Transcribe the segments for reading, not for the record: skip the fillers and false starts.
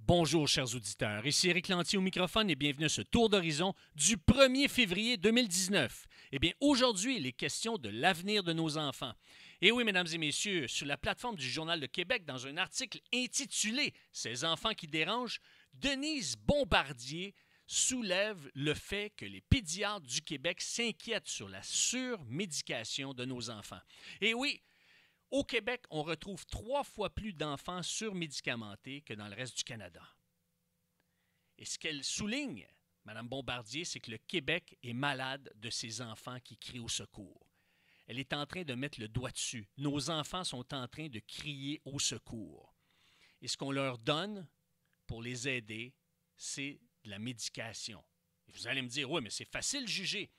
Bonjour chers auditeurs, ici Éric Lantier au microphone et bienvenue à ce tour d'horizon du 1er février 2019. Eh bien, aujourd'hui, il est question de l'avenir de nos enfants. Et oui, mesdames et messieurs, sur la plateforme du Journal de Québec, dans un article intitulé « Ces enfants qui dérangent », Denise Bombardier soulève le fait que les pédiatres du Québec s'inquiètent sur la surmédication de nos enfants. Et oui, au Québec, on retrouve 3 fois plus d'enfants surmédicamentés que dans le reste du Canada. Et ce qu'elle souligne, Mme Bombardier, c'est que le Québec est malade de ces enfants qui crient au secours. Elle est en train de mettre le doigt dessus. Nos enfants sont en train de crier au secours. Et ce qu'on leur donne pour les aider, c'est de la médication. Et vous allez me dire, oui, mais c'est facile de juger.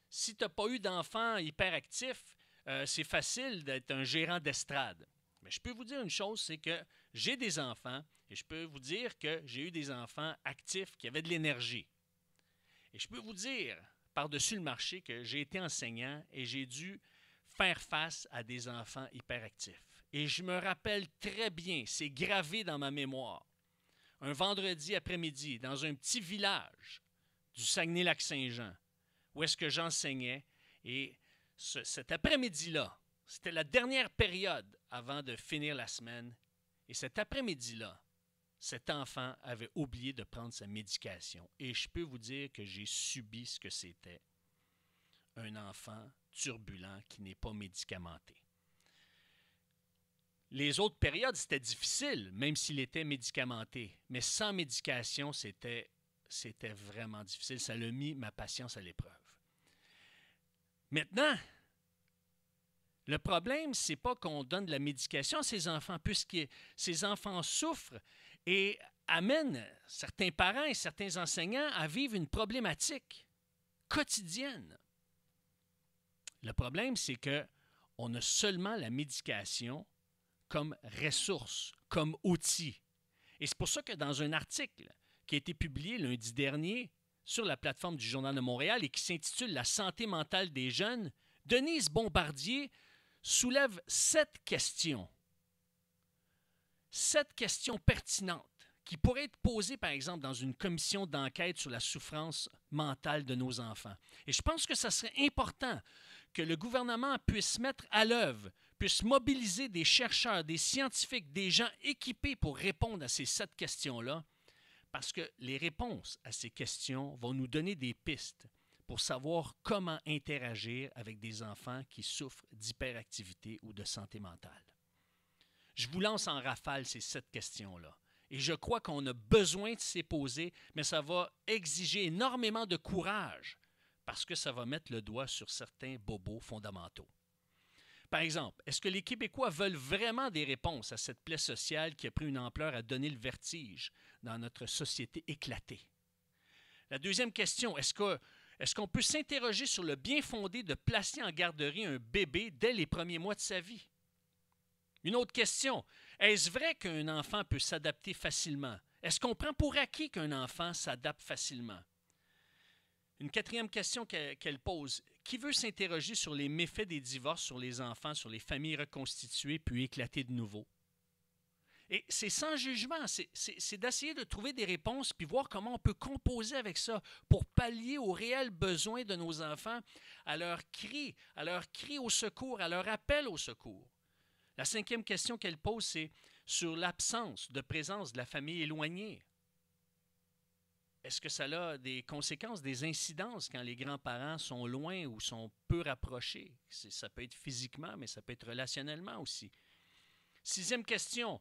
Si tu n'as pas eu d'enfant hyperactif, c'est facile d'être un gérant d'estrade. Mais je peux vous dire une chose, c'est que j'ai des enfants et je peux vous dire que j'ai eu des enfants actifs qui avaient de l'énergie. Et je peux vous dire, par-dessus le marché, que j'ai été enseignant et j'ai dû faire face à des enfants hyperactifs. Et je me rappelle très bien, c'est gravé dans ma mémoire, un vendredi après-midi, dans un petit village du Saguenay-Lac-Saint-Jean, où est-ce que j'enseignais, et cet après-midi-là, c'était la dernière période avant de finir la semaine. Et cet après-midi-là, cet enfant avait oublié de prendre sa médication. Et je peux vous dire que j'ai subi ce que c'était un enfant turbulent qui n'est pas médicamenté. Les autres périodes, c'était difficile, même s'il était médicamenté. Mais sans médication, c'était vraiment difficile. Ça l'a mis ma patience à l'épreuve. Maintenant, le problème, ce n'est pas qu'on donne de la médication à ces enfants, puisque ces enfants souffrent et amènent certains parents et certains enseignants à vivre une problématique quotidienne. Le problème, c'est qu'on a seulement la médication comme ressource, comme outil. Et c'est pour ça que dans un article qui a été publié lundi dernier sur la plateforme du Journal de Montréal et qui s'intitule « La santé mentale des jeunes », Denise Bombardier soulève 7 questions. 7 questions pertinentes qui pourraient être posées, par exemple, dans une commission d'enquête sur la souffrance mentale de nos enfants. Et je pense que ça serait important que le gouvernement puisse mettre à l'œuvre, puisse mobiliser des chercheurs, des scientifiques, des gens équipés pour répondre à ces 7 questions-là, parce que les réponses à ces questions vont nous donner des pistes pour savoir comment interagir avec des enfants qui souffrent d'hyperactivité ou de santé mentale. Je vous lance en rafale ces 7 questions-là. Et je crois qu'on a besoin de s'y poser, mais ça va exiger énormément de courage parce que ça va mettre le doigt sur certains bobos fondamentaux. Par exemple, est-ce que les Québécois veulent vraiment des réponses à cette plaie sociale qui a pris une ampleur à donner le vertige dans notre société éclatée? La deuxième question, est-ce qu'on peut s'interroger sur le bien fondé de placer en garderie un bébé dès les premiers mois de sa vie? Une autre question, est-ce vrai qu'un enfant peut s'adapter facilement? Est-ce qu'on prend pour acquis qu'un enfant s'adapte facilement? Une quatrième question qu'elle pose, qui veut s'interroger sur les méfaits des divorces sur les enfants, sur les familles reconstituées puis éclatées de nouveau? Et c'est sans jugement, c'est d'essayer de trouver des réponses puis voir comment on peut composer avec ça pour pallier aux réels besoins de nos enfants, à leur cri au secours, à leur appel au secours. La cinquième question qu'elle pose, c'est sur l'absence de présence de la famille éloignée. Est-ce que ça a des conséquences, des incidences quand les grands-parents sont loin ou sont peu rapprochés? Ça peut être physiquement, mais ça peut être relationnellement aussi. Sixième question,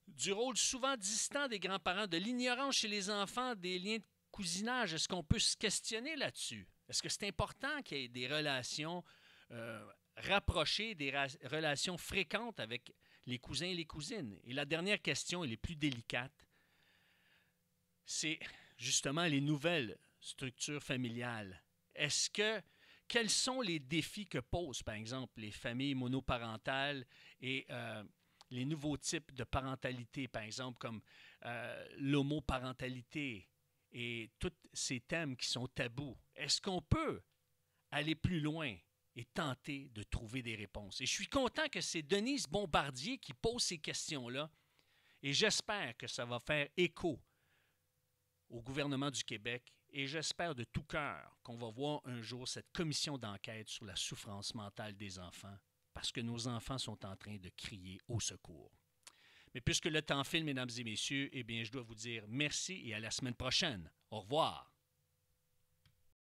du rôle souvent distant des grands-parents, de l'ignorance chez les enfants des liens de cousinage. Est-ce qu'on peut se questionner là-dessus? Est-ce que c'est important qu'il y ait des relations rapprochées, des relations fréquentes avec les cousins et les cousines? Et la dernière question, elle est plus délicate, c'est justement les nouvelles structures familiales. Quels sont les défis que posent, par exemple, les familles monoparentales et les nouveaux types de parentalité, par exemple, comme l'homoparentalité et tous ces thèmes qui sont tabous? Est-ce qu'on peut aller plus loin et tenter de trouver des réponses? Et je suis content que c'est Denise Bombardier qui pose ces questions-là Et j'espère que ça va faire écho au gouvernement du Québec et j'espère de tout cœur qu'on va voir un jour cette commission d'enquête sur la souffrance mentale des enfants parce que nos enfants sont en train de crier au secours. Mais puisque le temps file, mesdames et messieurs, eh bien, je dois vous dire merci et à la semaine prochaine. Au revoir.